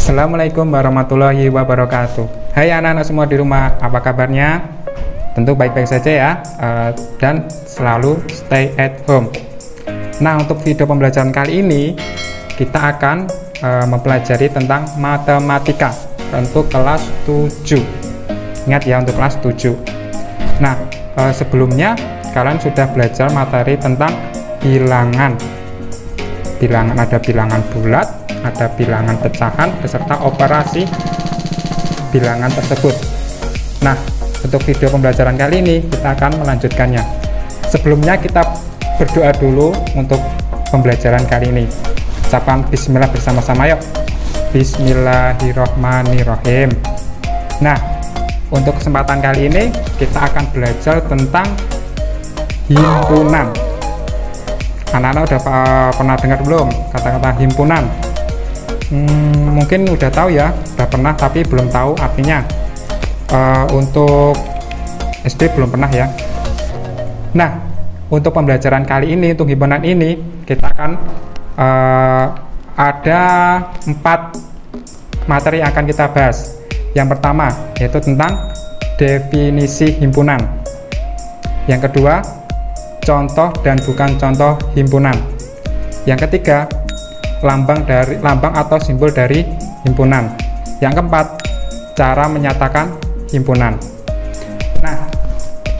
Assalamualaikum warahmatullahi wabarakatuh. Hai anak-anak semua di rumah, apa kabarnya? Tentu baik-baik saja ya, dan selalu stay at home. Nah, untuk video pembelajaran kali ini kita akan mempelajari tentang matematika untuk kelas 7. Ingat ya, untuk kelas 7. Nah, sebelumnya kalian sudah belajar materi tentang bilangan. Bilangan, ada bilangan bulat, ada bilangan pecahan beserta operasi bilangan tersebut. Nah, untuk video pembelajaran kali ini kita akan melanjutkannya. Sebelumnya kita berdoa dulu untuk pembelajaran kali ini. Ucapan bismillah bersama-sama yuk. Bismillahirrohmanirrohim. Nah, untuk kesempatan kali ini kita akan belajar tentang himpunan. Anak-anak udah pernah dengar belum kata-kata himpunan? Mungkin udah tahu ya, udah pernah, tapi belum tahu artinya. Untuk SD belum pernah ya. Nah, untuk pembelajaran kali ini, untuk himpunan ini, kita akan ada 4 materi yang akan kita bahas. Yang pertama yaitu tentang definisi himpunan. Yang kedua, contoh dan bukan contoh himpunan. Yang ketiga, lambang atau simbol dari himpunan. Yang keempat, cara menyatakan himpunan. Nah,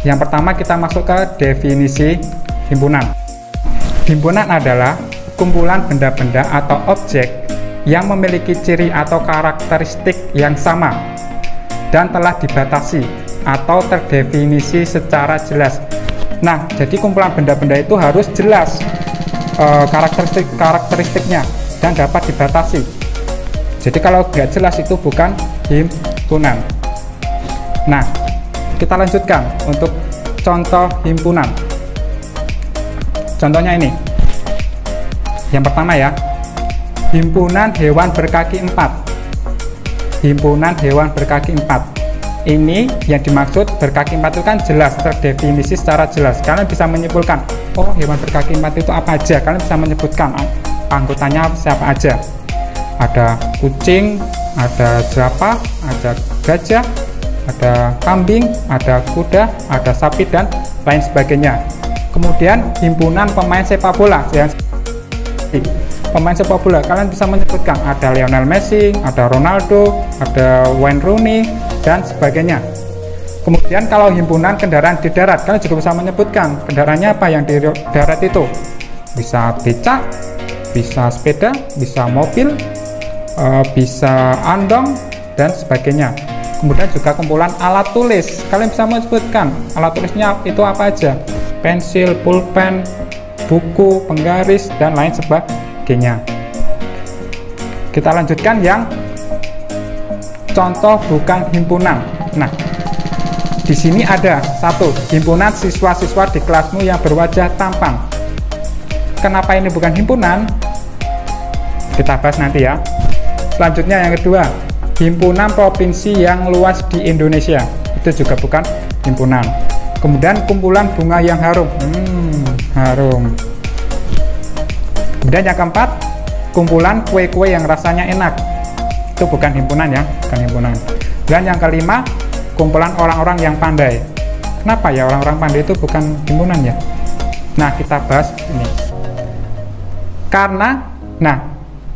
yang pertama kita masuk ke definisi himpunan. Himpunan adalah kumpulan benda-benda atau objek yang memiliki ciri atau karakteristik yang sama dan telah dibatasi atau terdefinisi secara jelas. Nah, jadi kumpulan benda-benda itu harus jelas karakteristiknya dan dapat dibatasi. Jadi kalau nggak jelas itu bukan himpunan. Nah, kita lanjutkan untuk contoh himpunan. Contohnya ini. Yang pertama ya, himpunan hewan berkaki 4. Himpunan hewan berkaki 4. Ini yang dimaksud berkaki 4 itu kan jelas, terdefinisi secara jelas. Kalian bisa menyimpulkan, oh hewan berkaki 4 itu apa aja. Kalian bisa menyebutkan anggotanya siapa aja. Ada kucing, ada jerapah, ada gajah, ada kambing, ada kuda, ada sapi, dan lain sebagainya. Kemudian himpunan pemain sepak bola. Pemain sepak bola, kalian bisa menyebutkan ada Lionel Messi, ada Ronaldo, ada Wayne Rooney, dan sebagainya. Kemudian kalau himpunan kendaraan di darat, kalian juga bisa menyebutkan kendaraannya apa yang di darat itu. Bisa becak, bisa sepeda, bisa mobil, bisa andong, dan sebagainya. Kemudian juga kumpulan alat tulis, kalian bisa menyebutkan alat tulisnya itu apa aja. Pensil, pulpen, buku, penggaris, dan lain sebagainya. Kita lanjutkan yang contoh bukan himpunan. Nah, di sini ada 1, himpunan siswa-siswa di kelasmu yang berwajah tampan. Kenapa ini bukan himpunan? Kita bahas nanti ya. Selanjutnya yang kedua, himpunan provinsi yang luas di Indonesia. Itu juga bukan himpunan. Kemudian kumpulan bunga yang harum. Harum. Kemudian yang keempat, kumpulan kue-kue yang rasanya enak. Itu bukan himpunan ya, bukan himpunan. Dan yang kelima, kumpulan orang-orang yang pandai. Kenapa ya orang-orang pandai itu bukan himpunan ya? Nah, kita bahas ini.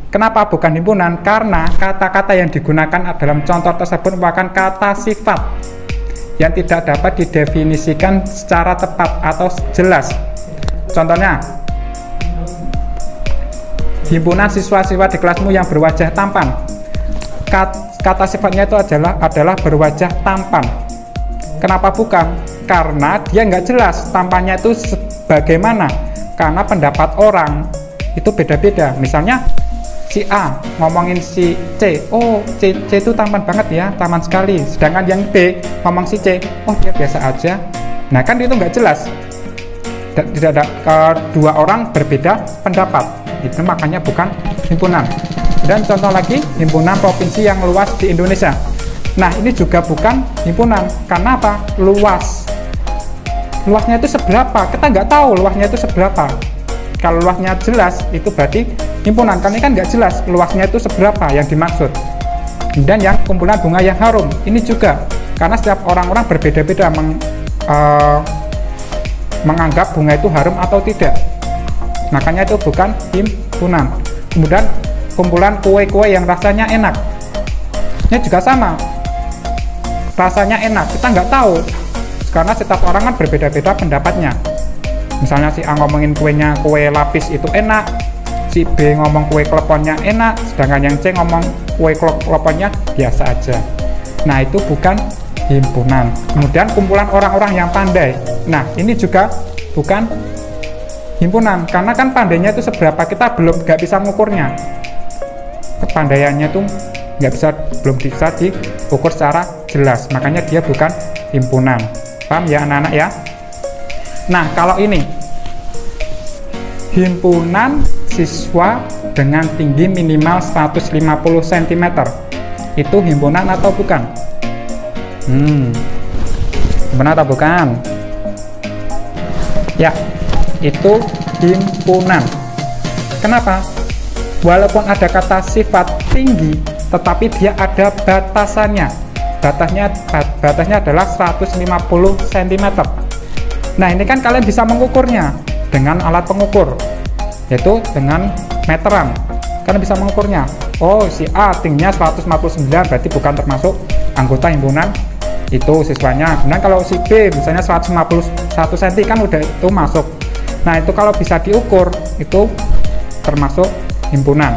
Kenapa bukan himpunan? Karena kata-kata yang digunakan dalam contoh tersebut merupakan kata sifat yang tidak dapat didefinisikan secara tepat atau jelas. Contohnya, himpunan siswa-siswa di kelasmu yang berwajah tampan. Kata sifatnya itu adalah berwajah tampan. Kenapa bukan? Karena dia nggak jelas tampannya itu bagaimana. Karena pendapat orang itu beda-beda. Misalnya si A ngomongin si C, oh C itu tampan banget ya, tampan sekali. Sedangkan yang B ngomong si C, oh dia biasa aja. Nah kan itu nggak jelas. Tidak ada, kedua orang berbeda pendapat. Itu makanya bukan himpunan. Dan contoh lagi, himpunan provinsi yang luas di Indonesia. Nah, ini juga bukan himpunan. Karena apa? Luas. Luasnya itu seberapa? Kita nggak tahu luasnya itu seberapa. Kalau luasnya jelas, itu berarti himpunan. Karena kan nggak jelas luasnya itu seberapa yang dimaksud. Kemudian yang kumpulan bunga yang harum, ini juga karena setiap orang-orang berbeda-beda menganggap bunga itu harum atau tidak, makanya itu bukan himpunan. Kemudian kumpulan kue-kue yang rasanya enak, ini juga sama, rasanya enak, kita nggak tahu karena setiap orang kan berbeda-beda pendapatnya. Misalnya si A ngomongin kuenya kue lapis itu enak, si B ngomong kue kleponnya enak, sedangkan yang C ngomong kue kleponnya biasa aja. Nah, itu bukan himpunan. Kemudian kumpulan orang-orang yang pandai, nah ini juga bukan himpunan, karena kan pandainya itu seberapa kita nggak bisa mengukurnya. Kepandaiannya itu belum bisa diukur secara jelas, makanya dia bukan himpunan. Paham ya anak-anak ya? Nah, kalau ini himpunan siswa dengan tinggi minimal 150 cm, itu himpunan atau bukan? Himpunan atau bukan? Ya, itu himpunan. Kenapa? Walaupun ada kata sifat tinggi, tetapi dia ada batasannya. Batasnya adalah 150 cm. Nah, ini kan kalian bisa mengukurnya dengan alat pengukur, yaitu dengan meteran. Kalian bisa mengukurnya. Oh, si A tingginya 159, berarti bukan termasuk anggota himpunan itu siswanya. Kemudian kalau si B misalnya 151 cm kan udah itu masuk. Nah, itu kalau bisa diukur itu termasuk himpunan.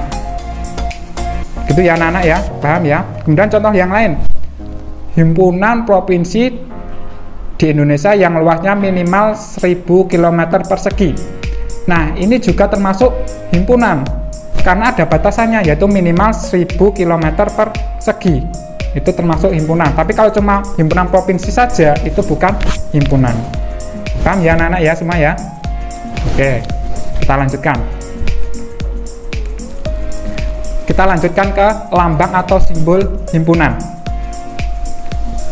Gitu ya anak-anak ya, paham ya? Kemudian contoh yang lain, himpunan provinsi di Indonesia yang luasnya minimal 1000 km persegi. Nah, ini juga termasuk himpunan karena ada batasannya, yaitu minimal 1000 km persegi. Itu termasuk himpunan. Tapi kalau cuma himpunan provinsi saja, itu bukan himpunan. Paham ya anak-anak ya semua ya? Oke, kita lanjutkan. Kita lanjutkan ke lambang atau simbol himpunan.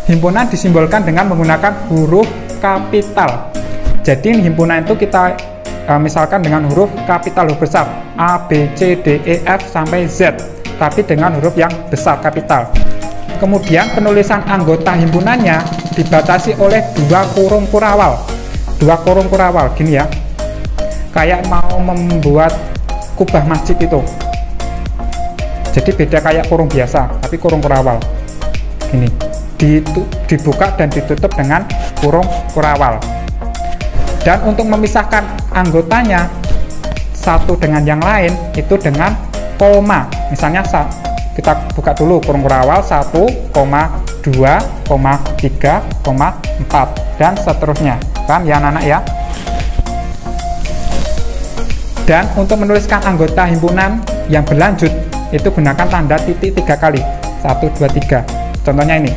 Himpunan disimbolkan dengan menggunakan huruf kapital. Jadi himpunan itu kita misalkan dengan huruf kapital, huruf besar A, B, C, D, E, F sampai Z, tapi dengan huruf yang besar kapital. Kemudian penulisan anggota himpunannya dibatasi oleh 2 kurung kurawal. 2 kurung kurawal gini ya, kayak mau membuat kubah masjid itu. Jadi beda kayak kurung biasa, tapi kurung kurawal gini, dibuka dan ditutup dengan kurung kurawal. Dan untuk memisahkan anggotanya satu dengan yang lain itu dengan koma. Misalnya kita buka dulu kurung kurawal 1, 2, 3, 4 dan seterusnya. Paham ya anak-anak ya? Dan untuk menuliskan anggota himpunan yang berlanjut itu gunakan tanda titik 3 kali, 1, 2, 3. Contohnya ini.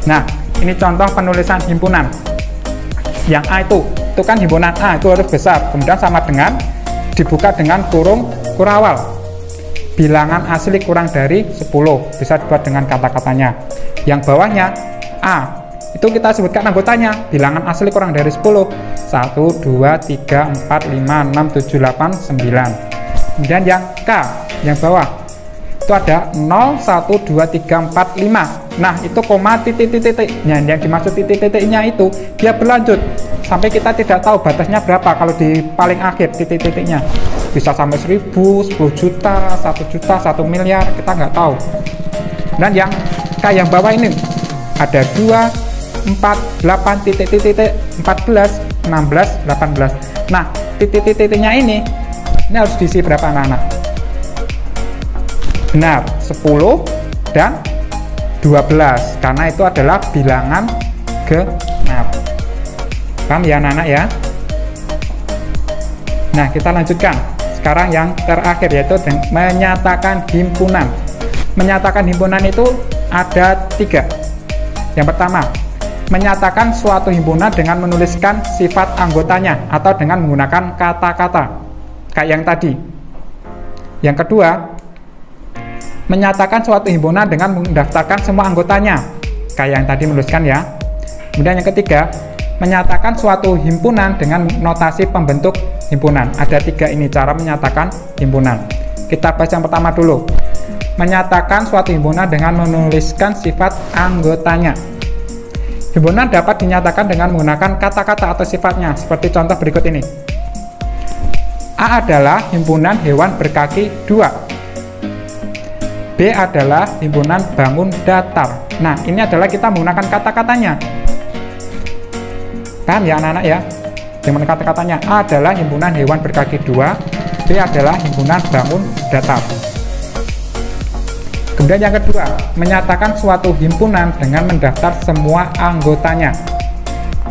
Nah, ini contoh penulisan himpunan. Yang A itu kan himpunan A itu harus besar, kemudian sama dengan dibuka dengan kurung kurawal. Bilangan asli kurang dari 10, bisa dibuat dengan kata-katanya. Yang bawahnya A, itu kita sebutkan anggotanya, bilangan asli kurang dari 10. 1, 2, 3, 4, 5, 6, 7, 8, 9. Kemudian yang K, yang bawah itu ada 0, 1, 2, 3, 4, 5. Nah, itu koma titik-titiknya. Yang dimaksud titik-titiknya itu dia berlanjut sampai kita tidak tahu batasnya berapa. Kalau di paling akhir titik-titiknya bisa sampai 1000, 10 juta, 1 juta, 1 miliar, kita nggak tahu. Dan yang K yang bawah ini ada 2, 4, 8 titik-titik, 14, 16, 18. Nah, titik-titiknya ini harus diisi berapa anak-anak? Benar, 10 dan 12, karena itu adalah bilangan genap. Paham ya anak-anak ya? Nah, kita lanjutkan. Sekarang yang terakhir yaitu menyatakan himpunan. Menyatakan himpunan itu ada 3. Yang pertama, menyatakan suatu himpunan dengan menuliskan sifat anggotanya atau dengan menggunakan kata-kata kayak yang tadi. Yang kedua, menyatakan suatu himpunan dengan mendaftarkan semua anggotanya kayak yang tadi menuliskan ya. Kemudian yang ketiga, menyatakan suatu himpunan dengan notasi pembentuk himpunan. Ada 3 ini cara menyatakan himpunan. Kita bahas yang pertama dulu. menyatakan suatu himpunan dengan menuliskan sifat anggotanya. Himpunan dapat dinyatakan dengan menggunakan kata-kata atau sifatnya, seperti contoh berikut ini. A adalah himpunan hewan berkaki 2. B adalah himpunan bangun datar. Nah, ini adalah kita menggunakan kata-katanya. Paham ya anak-anak ya? Dengan kata-katanya, A adalah himpunan hewan berkaki 2, B adalah himpunan bangun datar. Kemudian yang kedua, menyatakan suatu himpunan dengan mendaftar semua anggotanya.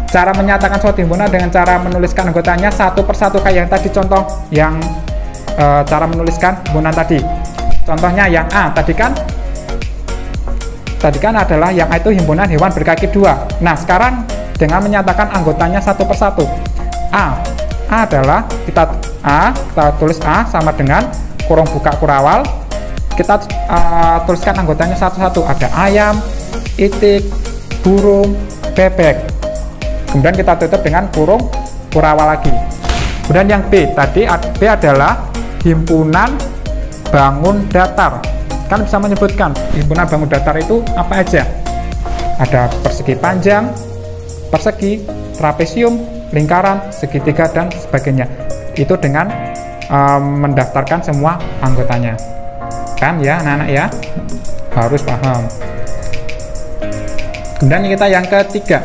Cara menyatakan suatu himpunan dengan cara menuliskan anggotanya satu persatu kayak yang tadi contoh yang cara menuliskan himpunan tadi. Contohnya yang A tadi kan adalah yang A itu himpunan hewan berkaki 2. Nah, sekarang dengan menyatakan anggotanya satu persatu. A adalah kita tulis A sama dengan kurung buka kurawal. Kita tuliskan anggotanya satu-satu. Ada ayam, itik, burung, bebek. Kemudian kita tutup dengan kurung kurawal lagi. Kemudian yang B tadi, B adalah himpunan bangun datar. Kan bisa menyebutkan himpunan bangun datar itu apa aja. Ada persegi panjang, persegi, trapesium, lingkaran, segitiga, dan sebagainya. Itu dengan mendaftarkan semua anggotanya. Kan ya anak-anak ya, harus paham. Kemudian kita yang ketiga,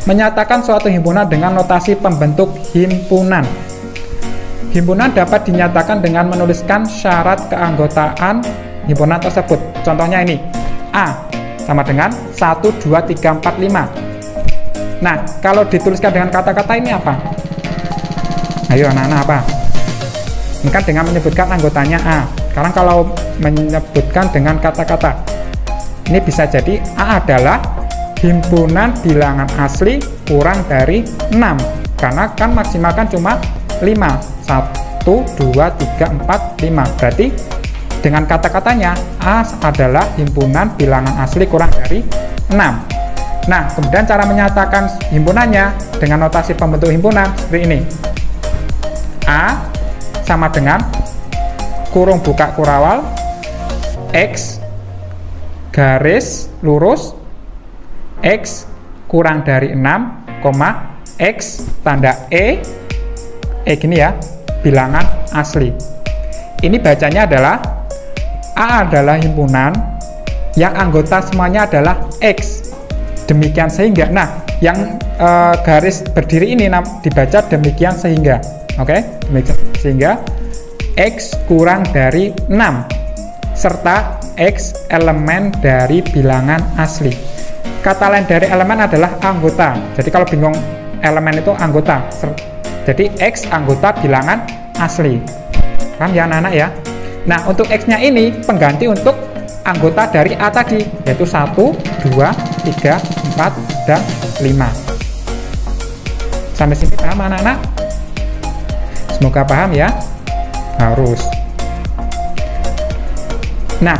menyatakan suatu himpunan dengan notasi pembentuk himpunan. Himpunan dapat dinyatakan dengan menuliskan syarat keanggotaan himpunan tersebut. Contohnya ini, A sama dengan 1, 2, 3, 4, 5. Nah, kalau dituliskan dengan kata-kata ini apa? Ayo anak-anak apa? Ini kan dengan menyebutkan anggotanya A. Sekarang kalau menyebutkan dengan kata-kata, ini bisa jadi A adalah himpunan bilangan asli kurang dari 6, karena kan maksimal kan cuma 5. 1, 2, 3, 4, 5. Berarti dengan kata-katanya A adalah himpunan bilangan asli kurang dari 6. Nah, kemudian cara menyatakan himpunannya dengan notasi pembentuk himpunan seperti ini. A sama dengan kurung buka kurawal, X garis lurus, X kurang dari 6, X tanda E gini ya, bilangan asli. Ini bacanya adalah A adalah himpunan yang anggota semuanya adalah X. Demikian sehingga, nah yang garis berdiri ini dibaca demikian sehingga. Oke, demikian sehingga X kurang dari 6 serta X elemen dari bilangan asli. Kata lain dari elemen adalah anggota. Jadi kalau bingung elemen itu anggota, jadi X anggota bilangan asli. Paham ya anak-anak ya? Nah, untuk X-nya ini pengganti untuk anggota dari A tadi, yaitu 1, 2, 3, 4, dan 5. Sampai sini paham anak-anak? Semoga paham ya. Harus. Nah,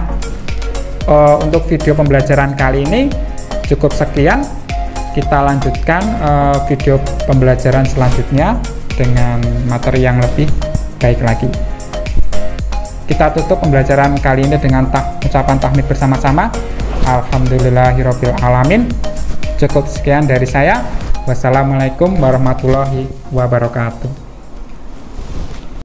untuk video pembelajaran kali ini cukup sekian. Kita lanjutkan video pembelajaran selanjutnya dengan materi yang lebih baik lagi. Kita tutup pembelajaran kali ini dengan ucapan tahmid bersama-sama. Alhamdulillahirabbil alamin. Cukup sekian dari saya. Wassalamualaikum warahmatullahi wabarakatuh.